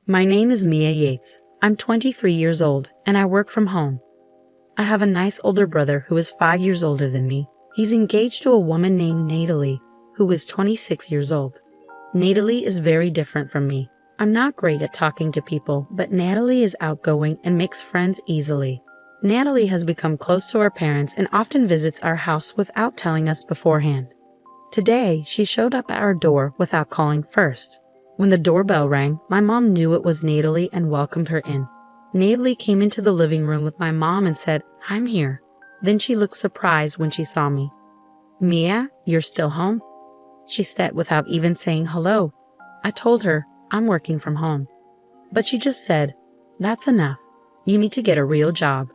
My name is Mia Yates. I'm 23 years old, and I work from home. I have a nice older brother who is 5 years older than me. He's engaged to a woman named Natalie, who is 26 years old. Natalie is very different from me. I'm not great at talking to people, but Natalie is outgoing and makes friends easily. Natalie has become close to our parents and often visits our house without telling us beforehand. Today, she showed up at our door without calling first. When the doorbell rang, my mom knew it was Natalie and welcomed her in. Natalie came into the living room with my mom and said, "I'm here." Then she looked surprised when she saw me. "Mia, you're still home?" She said without even saying hello. I told her, "I'm working from home." But she just said, "That's enough. You need to get a real job."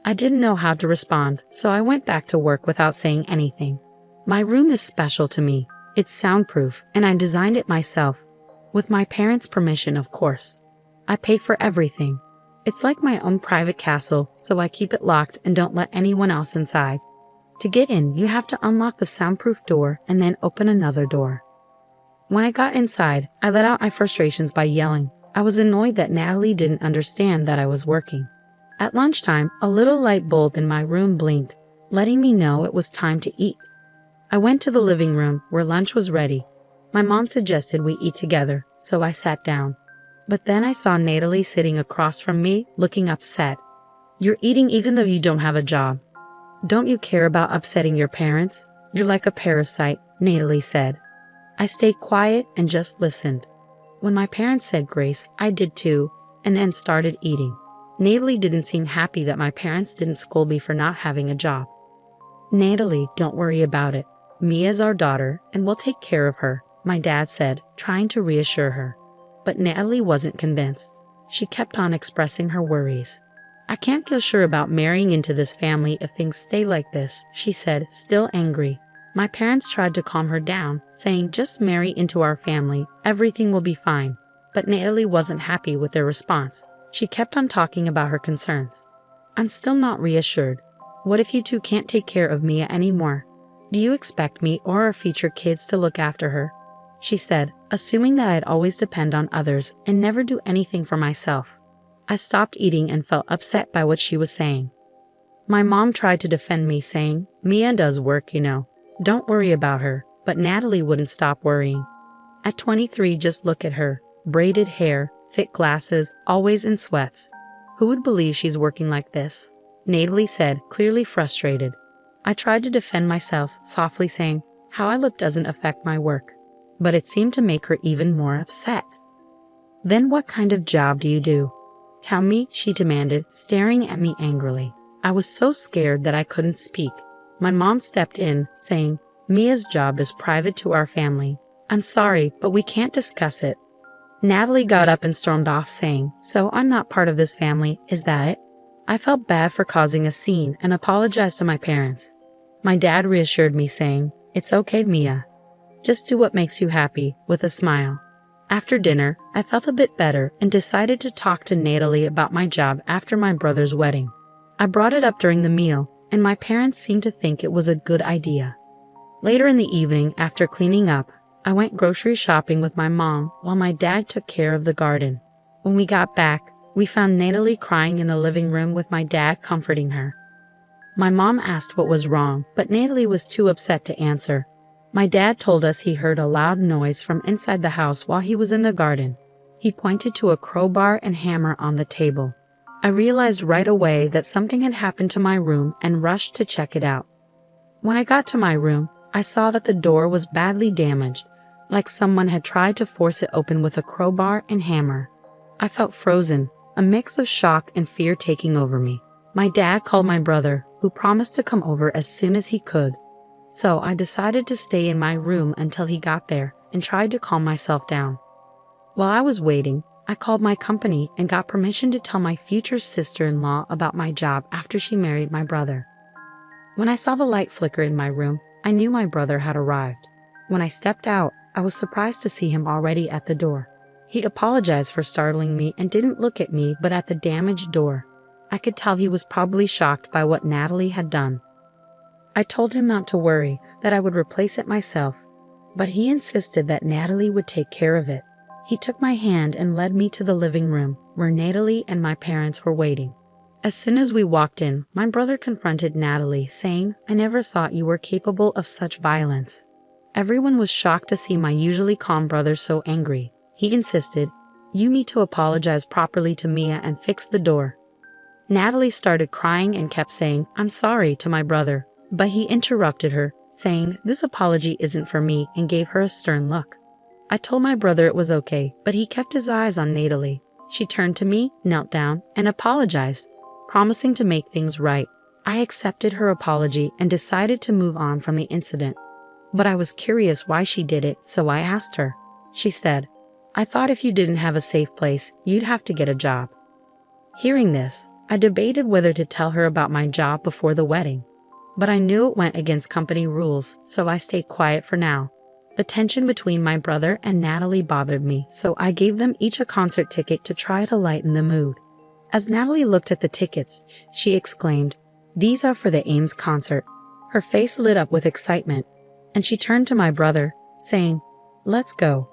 I didn't know how to respond, so I went back to work without saying anything. My room is special to me. It's soundproof, and I designed it myself. With my parents' permission, of course. I pay for everything. It's like my own private castle, so I keep it locked and don't let anyone else inside. To get in, you have to unlock the soundproof door and then open another door. When I got inside, I let out my frustrations by yelling. I was annoyed that Natalie didn't understand that I was working. At lunchtime, a little light bulb in my room blinked, letting me know it was time to eat. I went to the living room where lunch was ready. My mom suggested we eat together, so I sat down. But then I saw Natalie sitting across from me, looking upset. "You're eating even though you don't have a job. Don't you care about upsetting your parents? You're like a parasite," Natalie said. I stayed quiet and just listened. When my parents said grace, I did too, and then started eating. Natalie didn't seem happy that my parents didn't scold me for not having a job. "Natalie, don't worry about it. Mia's our daughter, and we'll take care of her," my dad said, trying to reassure her. But Natalie wasn't convinced. She kept on expressing her worries. "I can't feel sure about marrying into this family if things stay like this," she said, still angry. My parents tried to calm her down, saying, "Just marry into our family, everything will be fine." But Natalie wasn't happy with their response. She kept on talking about her concerns. "I'm still not reassured. What if you two can't take care of Mia anymore? Do you expect me or our future kids to look after her?" she said, assuming that I'd always depend on others and never do anything for myself. I stopped eating and felt upset by what she was saying. My mom tried to defend me, saying, "Mia does work, you know. Don't worry about her," but Natalie wouldn't stop worrying. At 23, just look at her. Braided hair, thick glasses, always in sweats. "Who would believe she's working like this?" Natalie said, clearly frustrated. I tried to defend myself, softly saying, "How I look doesn't affect my work." But it seemed to make her even more upset. "Then what kind of job do you do? Tell me," she demanded, staring at me angrily. I was so scared that I couldn't speak. My mom stepped in, saying, "Mia's job is private to our family. I'm sorry, but we can't discuss it." Natalie got up and stormed off, saying, "So I'm not part of this family, is that it?" I felt bad for causing a scene and apologized to my parents. My dad reassured me, saying, "It's okay, Mia. Just do what makes you happy," with a smile. After dinner, I felt a bit better and decided to talk to Natalie about my job after my brother's wedding. I brought it up during the meal, and my parents seemed to think it was a good idea. Later in the evening, after cleaning up, I went grocery shopping with my mom while my dad took care of the garden. When we got back, we found Natalie crying in the living room with my dad comforting her. My mom asked what was wrong, but Natalie was too upset to answer. My dad told us he heard a loud noise from inside the house while he was in the garden. He pointed to a crowbar and hammer on the table. I realized right away that something had happened to my room and rushed to check it out. When I got to my room, I saw that the door was badly damaged, like someone had tried to force it open with a crowbar and hammer. I felt frozen, a mix of shock and fear taking over me. My dad called my brother, who promised to come over as soon as he could. So I decided to stay in my room until he got there and tried to calm myself down. While I was waiting, I called my company and got permission to tell my future sister-in-law about my job after she married my brother. When I saw the light flicker in my room, I knew my brother had arrived. When I stepped out, I was surprised to see him already at the door. He apologized for startling me and didn't look at me but at the damaged door. I could tell he was probably shocked by what Natalie had done. I told him not to worry, that I would replace it myself, but he insisted that Natalie would take care of it. He took my hand and led me to the living room, where Natalie and my parents were waiting. As soon as we walked in, my brother confronted Natalie, saying, "I never thought you were capable of such violence." Everyone was shocked to see my usually calm brother so angry. He insisted, "You need to apologize properly to Mia and fix the door." Natalie started crying and kept saying, "I'm sorry," to my brother, but he interrupted her, saying, "This apology isn't for me," and gave her a stern look. I told my brother it was okay, but he kept his eyes on Natalie. She turned to me, knelt down, and apologized, promising to make things right. I accepted her apology and decided to move on from the incident. But I was curious why she did it, so I asked her. She said, "I thought if you didn't have a safe place, you'd have to get a job." Hearing this, I debated whether to tell her about my job before the wedding. But I knew it went against company rules, so I stayed quiet for now. The tension between my brother and Natalie bothered me, so I gave them each a concert ticket to try to lighten the mood. As Natalie looked at the tickets, she exclaimed, "These are for the Ames concert." Her face lit up with excitement, and she turned to my brother, saying, "Let's go."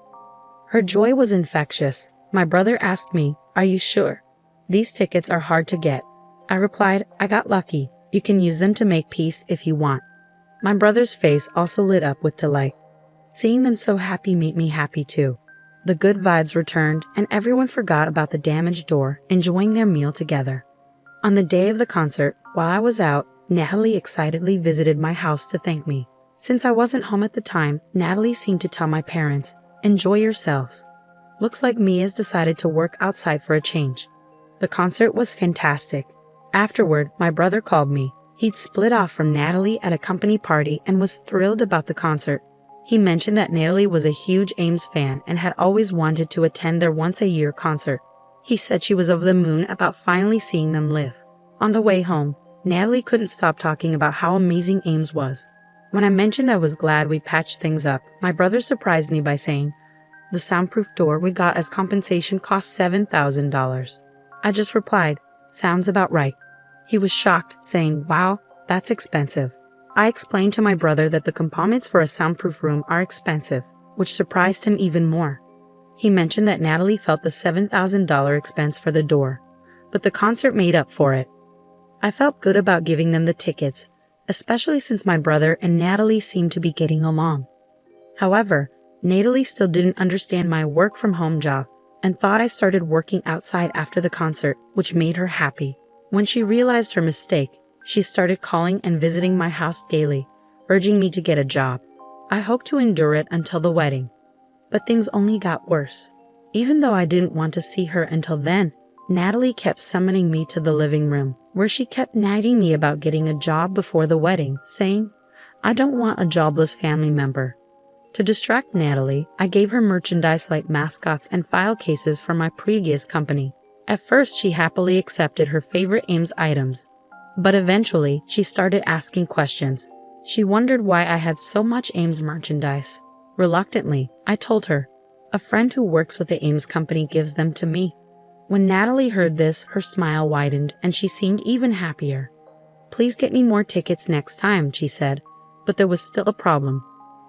Her joy was infectious. My brother asked me, "Are you sure? These tickets are hard to get." I replied, "I got lucky. You can use them to make peace if you want." My brother's face also lit up with delight. Seeing them so happy made me happy too. The good vibes returned, and everyone forgot about the damaged door, enjoying their meal together. On the day of the concert, while I was out, Natalie excitedly visited my house to thank me. Since I wasn't home at the time, Natalie seemed to tell my parents, "Enjoy yourselves. Looks like Mia's decided to work outside for a change." The concert was fantastic. Afterward, my brother called me. He'd split off from Natalie at a company party and was thrilled about the concert. He mentioned that Natalie was a huge Ames fan and had always wanted to attend their once-a-year concert. He said she was over the moon about finally seeing them live. On the way home, Natalie couldn't stop talking about how amazing Ames was. When I mentioned I was glad we patched things up, my brother surprised me by saying, "The soundproof door we got as compensation cost $7,000. I just replied, "Sounds about right." He was shocked, saying, "Wow, that's expensive." I explained to my brother that the components for a soundproof room are expensive, which surprised him even more. He mentioned that Natalie felt the $7,000 expense for the door, but the concert made up for it. I felt good about giving them the tickets, especially since my brother and Natalie seemed to be getting along. However, Natalie still didn't understand my work-from-home job and thought I started working outside after the concert, which made her happy. When she realized her mistake, she started calling and visiting my house daily, urging me to get a job. I hoped to endure it until the wedding. But things only got worse. Even though I didn't want to see her until then, Natalie kept summoning me to the living room, where she kept nagging me about getting a job before the wedding, saying, "I don't want a jobless family member." To distract Natalie, I gave her merchandise like mascots and file cases from my previous company. At first, she happily accepted her favorite Ames items, but eventually, she started asking questions. She wondered why I had so much Ames merchandise. Reluctantly, I told her, "A friend who works with the Ames company gives them to me." When Natalie heard this, her smile widened and she seemed even happier. "Please get me more tickets next time," she said, but there was still a problem.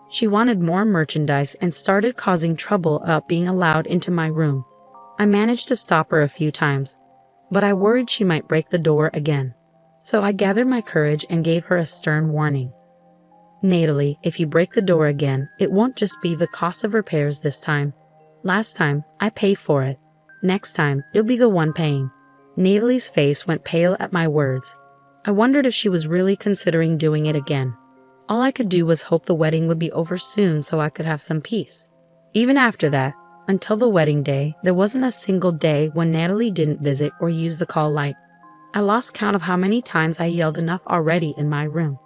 She wanted more merchandise and started causing trouble about being allowed into my room. I managed to stop her a few times, but I worried she might break the door again. So I gathered my courage and gave her a stern warning. "Natalie, if you break the door again, it won't just be the cost of repairs this time. Last time, I paid for it. Next time, you'll be the one paying." Natalie's face went pale at my words. I wondered if she was really considering doing it again. All I could do was hope the wedding would be over soon so I could have some peace. Even after that, until the wedding day, there wasn't a single day when Natalie didn't visit or use the call light. I lost count of how many times I yelled enough already in my room.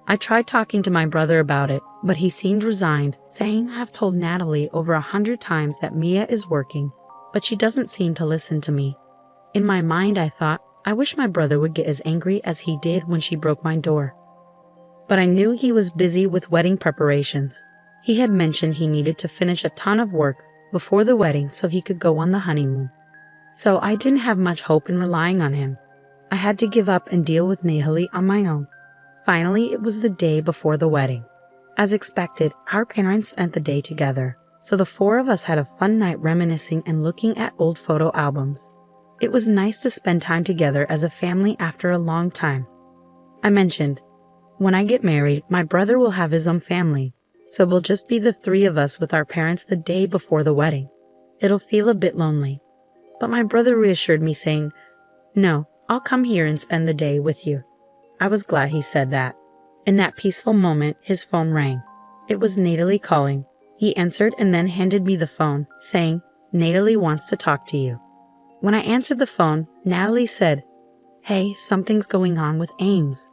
I tried talking to my brother about it, but he seemed resigned, saying, "I've told Natalie over 100 times that Mia is working, but she doesn't seem to listen to me." In my mind, I thought, I wish my brother would get as angry as he did when she broke my door. But I knew he was busy with wedding preparations. He had mentioned he needed to finish a ton of work before the wedding so he could go on the honeymoon. So I didn't have much hope in relying on him. I had to give up and deal with Natalie on my own. Finally, it was the day before the wedding. As expected, our parents spent the day together, So the four of us had a fun night reminiscing and looking at old photo albums. It was nice to spend time together as a family after a long time. I mentioned, when I get married, my brother will have his own family, so we'll just be the three of us with our parents the day before the wedding. It'll feel a bit lonely. But my brother reassured me saying, "No, I'll come here and spend the day with you." I was glad he said that. In that peaceful moment, his phone rang. It was Natalie calling. He answered and then handed me the phone, saying, "Natalie wants to talk to you." When I answered the phone, Natalie said, "Hey, something's going on with Ames.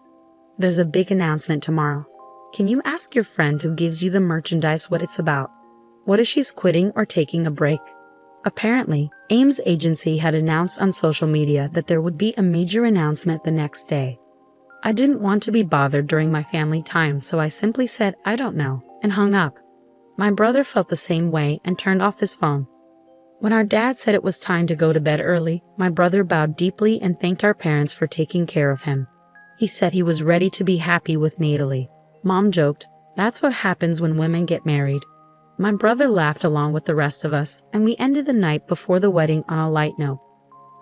There's a big announcement tomorrow. Can you ask your friend who gives you the merchandise what it's about? What if she's quitting or taking a break?" Apparently, Ames Agency had announced on social media that there would be a major announcement the next day. I didn't want to be bothered during my family time, so I simply said, "I don't know," and hung up. My brother felt the same way and turned off his phone. When our dad said it was time to go to bed early, my brother bowed deeply and thanked our parents for taking care of him. He said he was ready to be happy with Natalie. Mom joked, "That's what happens when women get married." My brother laughed along with the rest of us, and we ended the night before the wedding on a light note.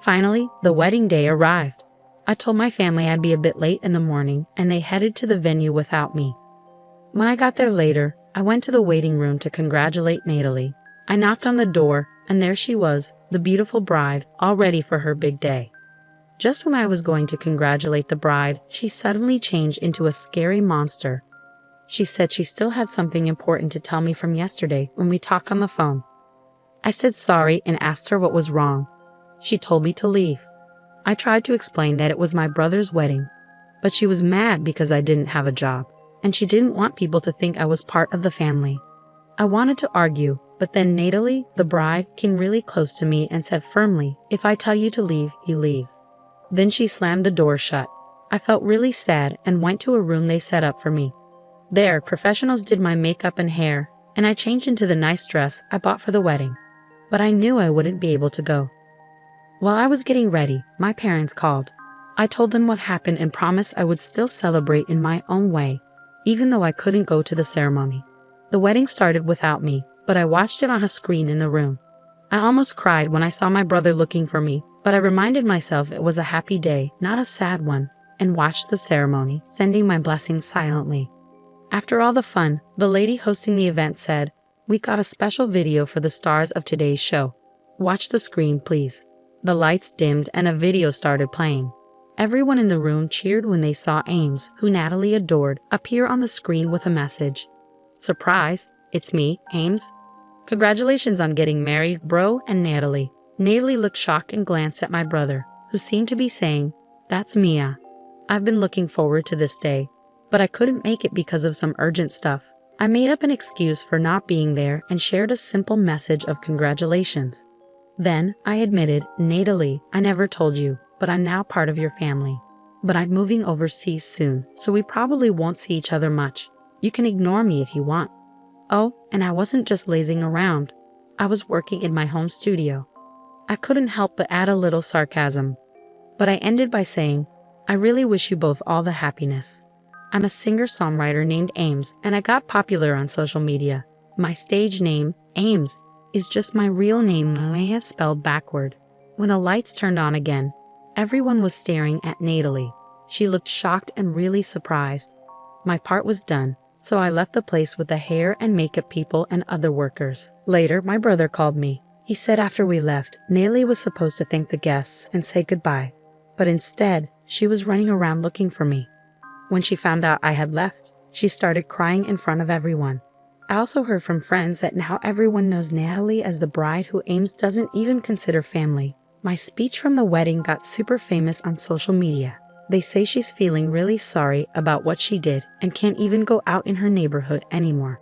Finally, the wedding day arrived. I told my family I'd be a bit late in the morning, and they headed to the venue without me. When I got there later, I went to the waiting room to congratulate Natalie. I knocked on the door, and there she was, the beautiful bride, all ready for her big day. Just when I was going to congratulate the bride, she suddenly changed into a scary monster. She said she still had something important to tell me from yesterday when we talked on the phone. I said sorry and asked her what was wrong. She told me to leave. I tried to explain that it was my brother's wedding, but she was mad because I didn't have a job, and she didn't want people to think I was part of the family. I wanted to argue, but then Natalie, the bride, came really close to me and said firmly, "If I tell you to leave, you leave." Then she slammed the door shut. I felt really sad and went to a room they set up for me. There, professionals did my makeup and hair, and I changed into the nice dress I bought for the wedding. But I knew I wouldn't be able to go. While I was getting ready, my parents called. I told them what happened and promised I would still celebrate in my own way, even though I couldn't go to the ceremony. The wedding started without me, but I watched it on a screen in the room. I almost cried when I saw my brother looking for me, but I reminded myself it was a happy day, not a sad one, and watched the ceremony, sending my blessings silently. After all the fun, the lady hosting the event said, "We got a special video for the stars of today's show. Watch the screen, please." The lights dimmed and a video started playing. Everyone in the room cheered when they saw Ames, who Natalie adored, appear on the screen with a message. "Surprise, it's me, Ames. Congratulations on getting married, bro and Natalie." Natalie looked shocked and glanced at my brother, who seemed to be saying, "That's Mia. I've been looking forward to this day, but I couldn't make it because of some urgent stuff." I made up an excuse for not being there and shared a simple message of congratulations. Then I admitted, "Natalie, I never told you, but I'm now part of your family. But I'm moving overseas soon, so we probably won't see each other much. You can ignore me if you want." Oh, and I wasn't just lazing around. I was working in my home studio. I couldn't help but add a little sarcasm. But I ended by saying, "I really wish you both all the happiness. I'm a singer-songwriter named Ames, and I got popular on social media. My stage name, Ames, is just my real name, Maya, spelled backward." When the lights turned on again, everyone was staring at Natalie. She looked shocked and really surprised. My part was done, so I left the place with the hair and makeup people and other workers. Later, my brother called me. He said after we left, Natalie was supposed to thank the guests and say goodbye, but instead, she was running around looking for me. When she found out I had left, she started crying in front of everyone. I also heard from friends that now everyone knows Natalie as the bride who Ames doesn't even consider family. My speech from the wedding got super famous on social media. They say she's feeling really sorry about what she did and can't even go out in her neighborhood anymore.